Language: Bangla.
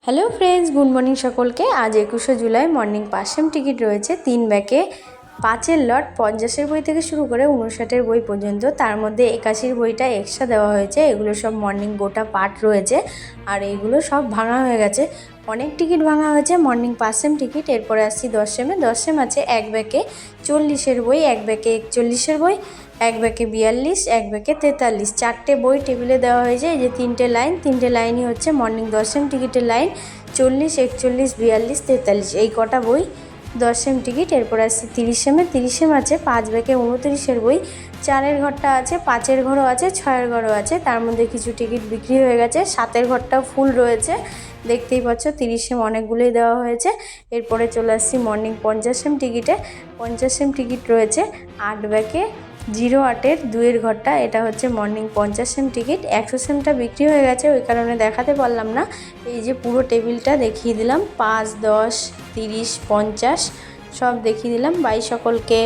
হ্যালো ফ্রেন্ডস, গুড মর্নিং সকলকে। আজ 21শে জুলাই মর্নিং 5 সেম টিকিট রয়েছে 3 ব্যাকে 5-এর লট। 50-এর বই থেকে শুরু করে 59-এর বই পর্যন্ত, তার মধ্যে 81-র বইটা এক্সট্রা দেওয়া হয়েছে। এগুলো সব মর্নিং গোটা পার্ট রয়েছে আর এইগুলো সব ভাঙা হয়ে গেছে। অনেক টিকিট ভাঙা হয়েছে মর্নিং 5 সেম টিকিট। এরপরে আসছি 10 সেমে। 10 সেম আছে এক ব্যাকে 40-এর বই, এক ব্যাকে 41-এর বই, এক ব্যাকে 42, এক ব্যাকে 43। 4টে বই টেবিলে দেওয়া হয়েছে। এই যে 3টে লাইনই হচ্ছে মর্নিং 10 সেম টিকিটের লাইন। 40, 41, 42, 43 এই কটা বই 10 সেম টিকিট। এরপর আসছে 30 সেমে। 30 সেম আছে 5 ব্যাকে 29-এর বই। 4-এর ঘরটা আছে, 5-এর ঘরও আছে, 6-এর ঘরও আছে। তার মধ্যে কিছু টিকিট বিক্রি হয়ে গেছে। 7-এর ঘরটাও ফুল রয়েছে, দেখতেই পাচ্ছ। 30 সেম অনেকগুলোই দেওয়া হয়েছে। এরপরে চলে আসছি মর্নিং 50 সেম টিকিটে। 50 সেম টিকিট রয়েছে 8 ব্যাকে 08-এর 2-এর ঘরটা। এটা হচ্ছে মর্নিং 50 সেম টিকিট। 100 সেমটা বিক্রি হয়ে গেছে, ওই কারণে দেখাতে পারলাম না। এই যে পুরো টেবিলটা দেখিয়ে দিলাম, 5, 10, 30, 50 সব দেখিয়ে দিলাম। বাই সকলকে।